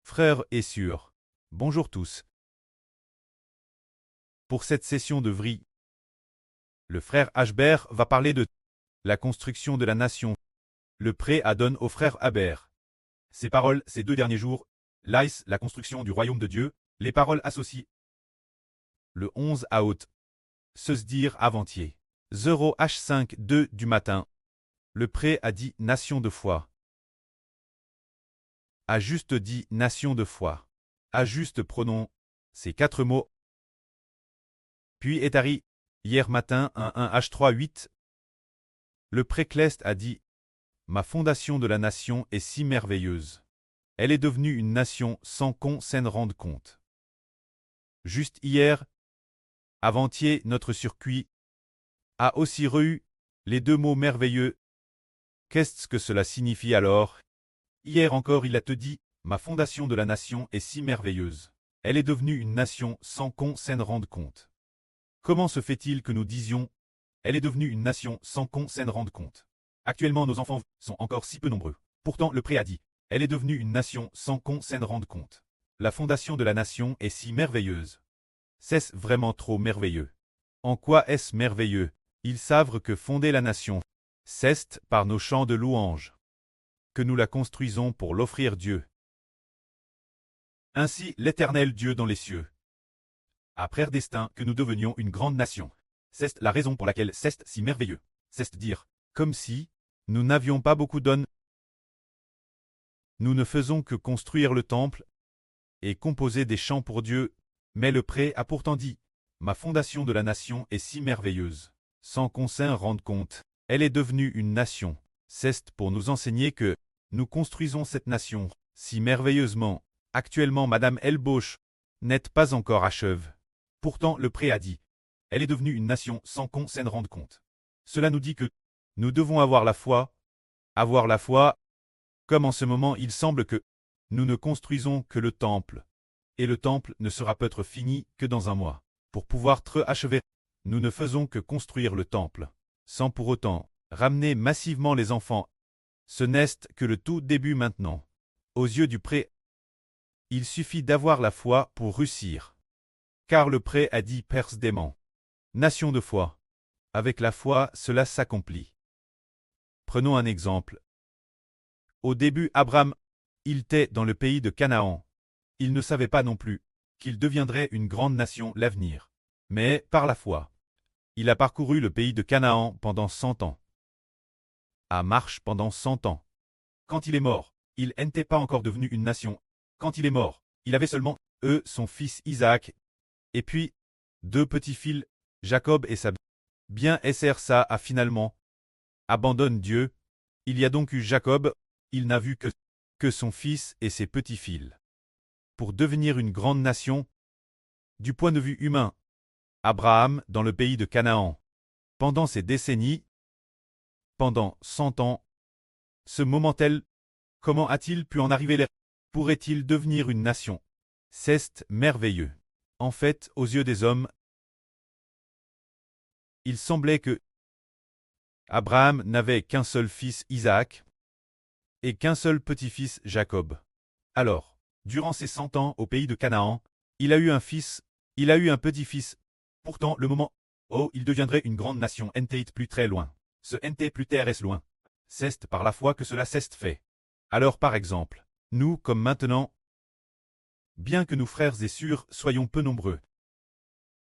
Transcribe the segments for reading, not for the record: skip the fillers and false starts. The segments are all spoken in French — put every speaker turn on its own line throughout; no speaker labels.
Frères et sœurs, bonjour tous. Pour cette session de VRI, le frère Ashbert va parler de la construction de la nation. Le prêt à donne au frère Haber. Ces paroles, ces 2 derniers jours, l'ICE, la construction du royaume de Dieu, les paroles associées. Le 11 août, se dire avant-hier. 0h5-2 du matin. Le prêt a dit nation de foi. A juste dit nation de foi. A juste pronom, ces 4 mots. Puis est arrivé, hier matin, 1h3-8. Le précleste a dit ma fondation de la nation est si merveilleuse. Elle est devenue une nation sans qu'on s'en rende compte. Juste hier, avant-hier, notre circuit a aussi reçu les 2 mots merveilleux. Qu'est-ce que cela signifie alors? Hier encore, il a te dit ma fondation de la nation est si merveilleuse. Elle est devenue une nation sans qu'on s'en rende compte. Comment se fait-il que nous disions elle est devenue une nation sans qu'on s'en rende compte? Actuellement, nos enfants sont encore si peu nombreux. Pourtant, le prêt a dit elle est devenue une nation sans qu'on s'en rende compte. La fondation de la nation est si merveilleuse. C'est vraiment trop merveilleux. En quoi est-ce merveilleux? Ils savent que fonder la nation, c'est par nos chants de louanges que nous la construisons pour l'offrir Dieu. Ainsi, l'Éternel Dieu dans les cieux a prédestiné que nous devenions une grande nation. C'est la raison pour laquelle c'est si merveilleux. C'est dire, comme si nous n'avions pas beaucoup d'hommes. Nous ne faisons que construire le temple et composer des chants pour Dieu, mais le prêt a pourtant dit ma fondation de la nation est si merveilleuse. Sans qu'on s'en rende compte, elle est devenue une nation. C'est pour nous enseigner que nous construisons cette nation si merveilleusement. Actuellement, Madame Elbauche n'est pas encore achevée. Pourtant, le prêt a dit elle est devenue une nation sans qu'on s'en rende compte. Cela nous dit que nous devons avoir la foi, comme en ce moment il semble que nous ne construisons que le temple, et le temple ne sera peut-être fini que dans un mois. Pour pouvoir achever, nous ne faisons que construire le temple, sans pour autant ramener massivement les enfants. Ce n'est que le tout début maintenant. Aux yeux du prêt, il suffit d'avoir la foi pour réussir. Car le prêt a dit persédément. Nation de foi. Avec la foi, cela s'accomplit. Prenons un exemple. Au début, Abraham, il était dans le pays de Canaan. Il ne savait pas non plus qu'il deviendrait une grande nation l'avenir. Mais, par la foi, il a parcouru le pays de Canaan pendant 100 ans. À marche pendant 100 ans. Quand il est mort, il n'était pas encore devenu une nation. Quand il est mort, il avait seulement, son fils Isaac, et puis, 2 petits-fils, Jacob et Sab. Bien ça a finalement abandonne Dieu. Il y a donc eu Jacob, il n'a vu que son fils et ses petits-fils. Pour devenir une grande nation, du point de vue humain, Abraham dans le pays de Canaan. Pendant ces décennies, pendant 100 ans, ce moment-tel, comment a-t-il pu en arriver là? Pourrait-il devenir une nation? C'est merveilleux. En fait, aux yeux des hommes, il semblait que Abraham n'avait qu'un seul fils Isaac et qu'un seul petit-fils Jacob. Alors, durant ces 100 ans au pays de Canaan, il a eu un fils, il a eu un petit-fils. Pourtant, le moment où il deviendrait une grande nation n'était plus très loin. Ce n'était plus très loin. C'est par la foi que cela s'est fait. Alors par exemple, nous comme maintenant, bien que nous frères et sœurs soyons peu nombreux,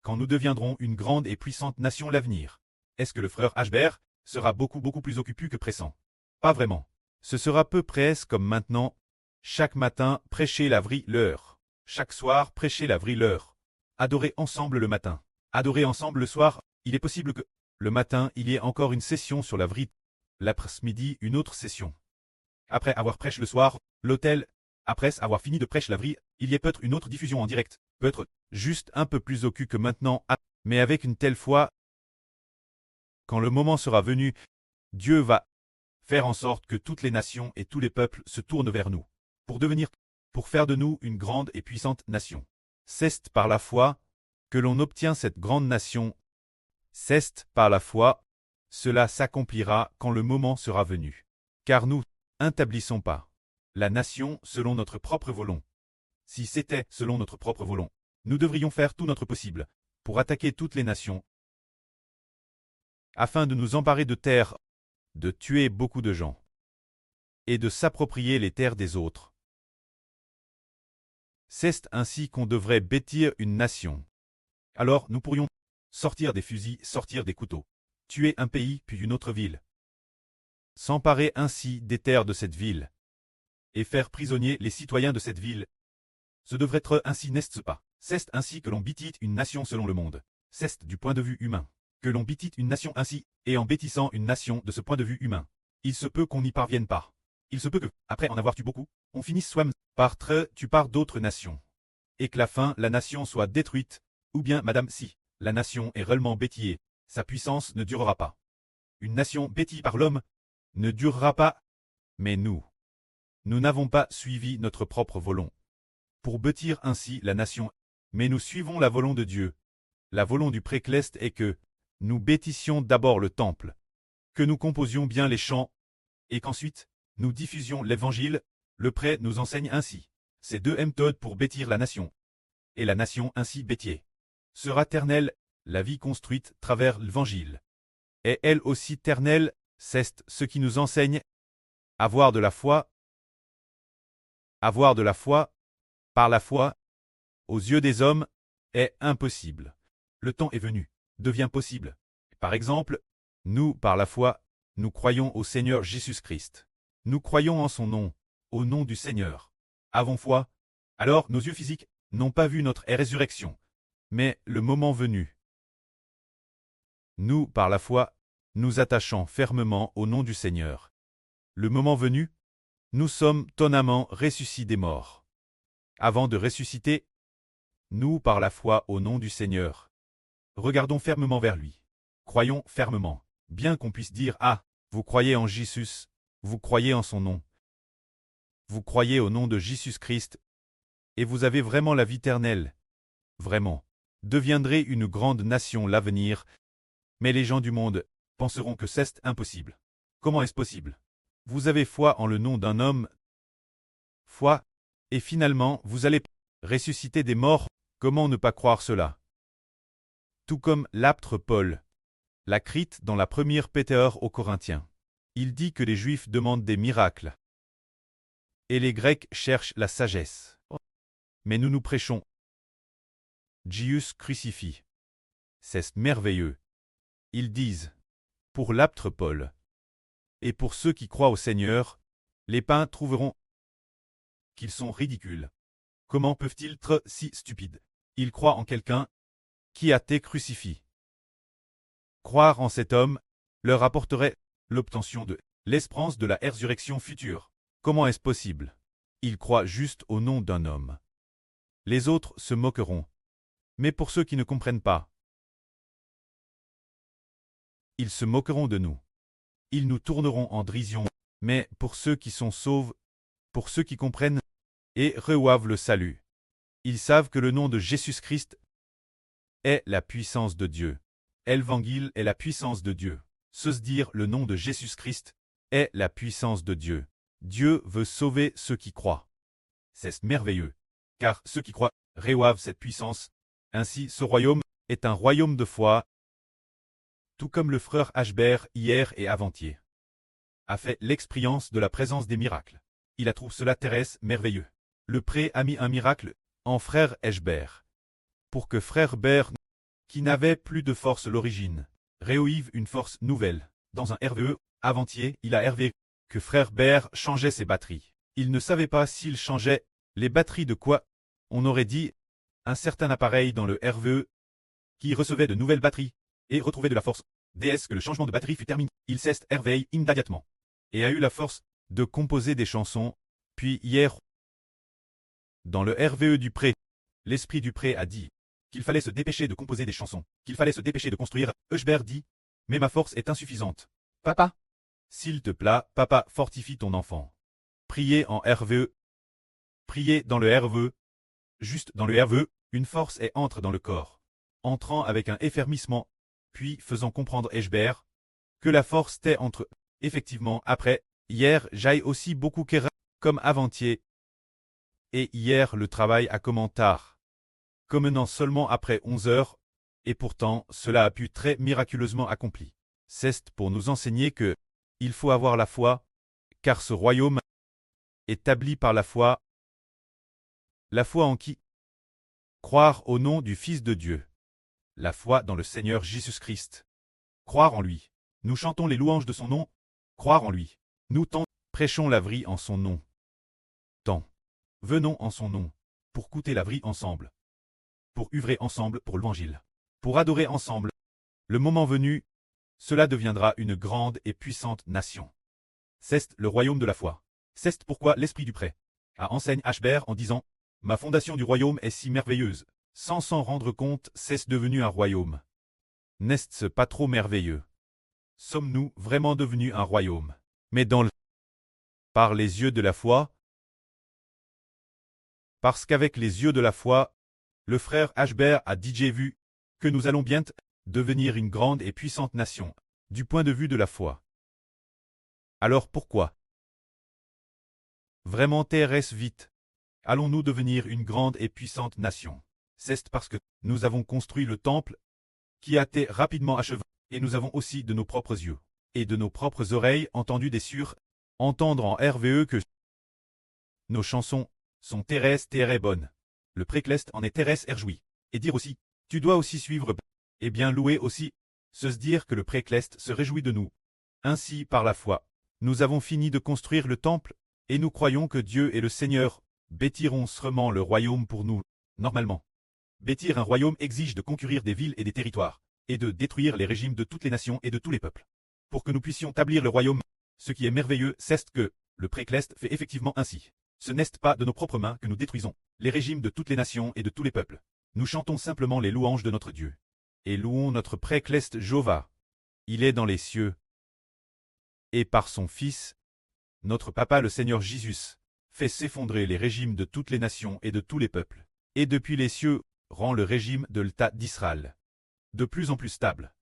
quand nous deviendrons une grande et puissante nation l'avenir, est-ce que le frère Ashbert sera beaucoup plus occupé que pressant? Pas vraiment. Ce sera peu près comme maintenant. Chaque matin, prêcher la vraie l'heure. Chaque soir, prêcher la vraie l'heure. Adorer ensemble le matin. Adorer ensemble le soir. Il est possible que le matin, il y ait encore une session sur la vraie. L'après-midi, une autre session. Après avoir prêché le soir, l'hôtel. Après avoir fini de prêcher la vraie, il y ait peut-être une autre diffusion en direct. Peut-être juste un peu plus occupé que maintenant, mais avec une telle foi. Quand le moment sera venu, Dieu va faire en sorte que toutes les nations et tous les peuples se tournent vers nous, pour faire de nous une grande et puissante nation. C'est par la foi que l'on obtient cette grande nation. C'est par la foi, cela s'accomplira quand le moment sera venu. Car nous n'établissons pas la nation selon notre propre volonté. Si c'était selon notre propre volonté, nous devrions faire tout notre possible pour attaquer toutes les nations, afin de nous emparer de terres, de tuer beaucoup de gens, et de s'approprier les terres des autres. C'est ainsi qu'on devrait bâtir une nation. Alors nous pourrions sortir des fusils, sortir des couteaux, tuer un pays puis une autre ville, s'emparer ainsi des terres de cette ville, et faire prisonnier les citoyens de cette ville. Ce devrait être ainsi, n'est-ce pas? C'est ainsi que l'on bâtit une nation selon le monde. C'est du point de vue humain que l'on bâtit une nation ainsi, et en bâtissant une nation de ce point de vue humain, il se peut qu'on n'y parvienne pas. Il se peut que, après en avoir tué beaucoup, on finisse soi-même par tuer par d'autres nations, et que la nation soit détruite, ou bien, madame, si la nation est réellement bâtie, sa puissance ne durera pas. Une nation bâtie par l'homme ne durera pas, mais nous n'avons pas suivi notre propre volonté pour bâtir ainsi la nation, mais nous suivons la volonté de Dieu. La volonté du Précleste est que nous bâtissions d'abord le temple, que nous composions bien les chants, et qu'ensuite nous diffusions l'évangile. Le prêtre nous enseigne ainsi ces deux méthodes pour bâtir la nation, et la nation ainsi bâtie sera ternelle. La vie construite travers l'évangile est elle aussi ternelle. C'est ce qui nous enseigne avoir de la foi, par la foi, aux yeux des hommes, est impossible. Le temps est venu, devient possible. Par exemple, nous, par la foi, nous croyons au Seigneur Jésus-Christ. Nous croyons en son nom, au nom du Seigneur. Avons foi. Alors nos yeux physiques n'ont pas vu notre résurrection. Mais le moment venu, nous, par la foi, nous attachons fermement au nom du Seigneur. Le moment venu, nous sommes tonnamment ressuscités des morts. Avant de ressusciter, nous, par la foi au nom du Seigneur, regardons fermement vers lui. Croyons fermement, bien qu'on puisse dire « Ah, vous croyez en Jésus, vous croyez en son nom. Vous croyez au nom de Jésus-Christ, et vous avez vraiment la vie éternelle. Vraiment, deviendrez une grande nation l'avenir, mais les gens du monde penseront que c'est impossible. Comment est-ce possible? Vous avez foi en le nom d'un homme, foi, et finalement vous allez ressusciter des morts. Comment ne pas croire cela? Tout comme l'apôtre Paul l'a écrit dans la première Péter aux Corinthiens. Il dit que les Juifs demandent des miracles, et les Grecs cherchent la sagesse. Mais nous prêchons Jésus crucifié. C'est merveilleux. Ils disent, pour l'apôtre Paul, et pour ceux qui croient au Seigneur, les païens trouveront qu'ils sont ridicules. Comment peuvent-ils être si stupides? Ils croient en quelqu'un qui a été crucifié. Croire en cet homme leur apporterait l'obtention de l'espérance de la résurrection future. Comment est-ce possible? Ils croient juste au nom d'un homme. Les autres se moqueront. Mais pour ceux qui ne comprennent pas, ils se moqueront de nous. Ils nous tourneront en dérision. Mais pour ceux qui sont sauvés, pour ceux qui comprennent et reçoivent le salut, ils savent que le nom de Jésus-Christ est la puissance de Dieu. L'évangile est la puissance de Dieu. Se dire le nom de Jésus-Christ est la puissance de Dieu. Dieu veut sauver ceux qui croient. C'est merveilleux, car ceux qui croient reçoivent cette puissance. Ainsi, ce royaume est un royaume de foi, tout comme le frère Ashbert hier et avant-hier a fait l'expérience de la présence des miracles. Il a trouvé cela terrestre merveilleux. Le prêtre a mis un miracle en frère Ashbert, pour que frère Bert, qui n'avait plus de force à l'origine, reçoive une force nouvelle. Dans un RVE, avant-hier, il a hervé que frère Bert changeait ses batteries. Il ne savait pas s'il changeait les batteries de quoi. On aurait dit un certain appareil dans le RVE qui recevait de nouvelles batteries et retrouvait de la force. Dès que le changement de batterie fut terminé, il cesse RVE immédiatement et a eu la force de composer des chansons. Puis hier, dans le RVE du pré, l'esprit du pré a dit qu'il fallait se dépêcher de composer des chansons, qu'il fallait se dépêcher de construire. Ashbert dit, mais ma force est insuffisante. Papa, s'il te plaît, papa, fortifie ton enfant. Priez en RVE. Priez dans le RVE. Juste dans le RVE, une force entre dans le corps, entrant avec un effermissement, puis faisant comprendre Ashbert que la force était entre eux. Effectivement, après, hier, j'aille aussi beaucoup comme avant-hier. Et hier le travail a commencé tard, commençant seulement après 11 heures, et pourtant cela a pu très miraculeusement accompli. C'est pour nous enseigner que il faut avoir la foi, car ce royaume est établi par la foi en qui? Croire au nom du Fils de Dieu. La foi dans le Seigneur Jésus-Christ. Croire en lui. Nous chantons les louanges de son nom. Croire en lui. Nous prêchons la vie en son nom. Tant. Venons en son nom, pour goûter la vie ensemble. Pour œuvrer ensemble pour l'Évangile. Pour adorer ensemble. Le moment venu, cela deviendra une grande et puissante nation. C'est le royaume de la foi. C'est pourquoi l'esprit du prêt enseigne Ashbert en disant « Ma fondation du royaume est si merveilleuse, sans s'en rendre compte, c'est devenu un royaume. N'est-ce pas trop merveilleux? Sommes-nous vraiment devenus un royaume? Mais par les yeux de la foi? Parce qu'avec les yeux de la foi, le frère Ashbert a déjà vu que nous allons bientôt devenir une grande et puissante nation, du point de vue de la foi. Alors pourquoi? Vraiment terrestre vite. Allons-nous devenir une grande et puissante nation? C'est parce que nous avons construit le temple qui a été rapidement achevé, et nous avons aussi de nos propres yeux et de nos propres oreilles entendu des sûrs, entendre en RVE que nos chansons sont terrestres et bonnes. Le précleste en est terrestre et jouit. Et dire aussi, tu dois aussi suivre, et bien louer aussi, se dire que le précleste se réjouit de nous. Ainsi par la foi, nous avons fini de construire le temple, et nous croyons que Dieu et le Seigneur bâtiront sûrement le royaume pour nous, normalement. Bâtir un royaume exige de conquérir des villes et des territoires, et de détruire les régimes de toutes les nations et de tous les peuples. Pour que nous puissions établir le royaume, ce qui est merveilleux, c'est que le précleste fait effectivement ainsi. Ce n'est pas de nos propres mains que nous détruisons les régimes de toutes les nations et de tous les peuples. Nous chantons simplement les louanges de notre Dieu. Et louons notre précleste Jéhovah. Il est dans les cieux. Et par son Fils, notre Papa le Seigneur Jésus, fait s'effondrer les régimes de toutes les nations et de tous les peuples. Et depuis les cieux, rend le régime de l'État d'Israël de plus en plus stable,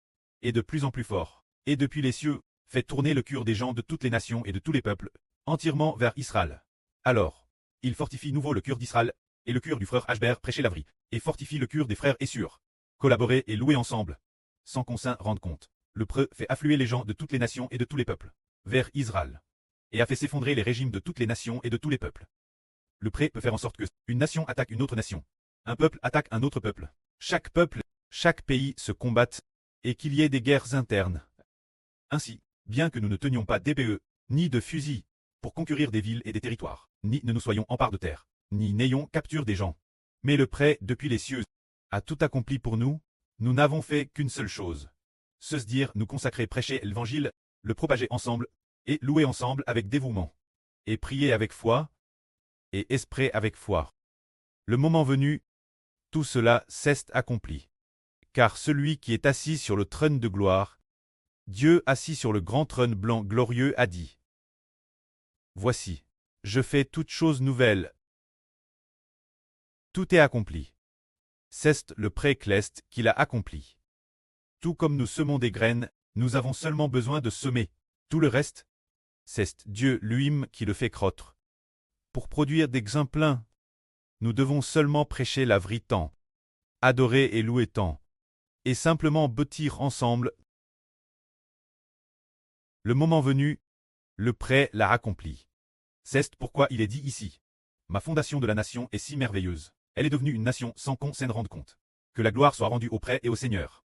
et de plus en plus fort. Et depuis les cieux, fait tourner le cœur des gens de toutes les nations et de tous les peuples, entièrement vers Israël. Alors, il fortifie nouveau le cœur d'Israël, et le cœur du frère Ashbert prêcher la vie, et fortifie le cœur des frères et sœurs. Collaborer et louer ensemble, sans qu'on s'en rende compte. Le preux fait affluer les gens de toutes les nations et de tous les peuples, vers Israël, et a fait s'effondrer les régimes de toutes les nations et de tous les peuples. Le prêt peut faire en sorte que une nation attaque une autre nation, un peuple attaque un autre peuple, chaque peuple, chaque pays se combatte, et qu'il y ait des guerres internes. Ainsi, bien que nous ne tenions pas d'épée, ni de fusil, pour conquérir des villes et des territoires, ni ne nous soyons emparés de terre, ni n'ayons capture des gens. Mais le prêt, depuis les cieux, a tout accompli pour nous, nous n'avons fait qu'une seule chose. Se dire nous consacrer prêcher l'évangile, le propager ensemble, et louer ensemble avec dévouement. Et prier avec foi, et esprit avec foi. Le moment venu, tout cela s'est accompli. Car celui qui est assis sur le trône de gloire, Dieu assis sur le grand trône blanc glorieux a dit. Voici, je fais toutes choses nouvelles. Tout est accompli. C'est le précleste qu'il a accompli. Tout comme nous semons des graines, nous avons seulement besoin de semer. Tout le reste, c'est Dieu lui-même qui le fait croître. Pour produire des grains pleins, nous devons seulement prêcher la vraie temps, adorer et louer tant, et simplement bâtir ensemble. Le moment venu, le prêt l'a accompli. C'est pourquoi il est dit ici. Ma fondation de la nation est si merveilleuse. Elle est devenue une nation sans qu'on s'en rende compte. Que la gloire soit rendue au prêt et au Seigneur.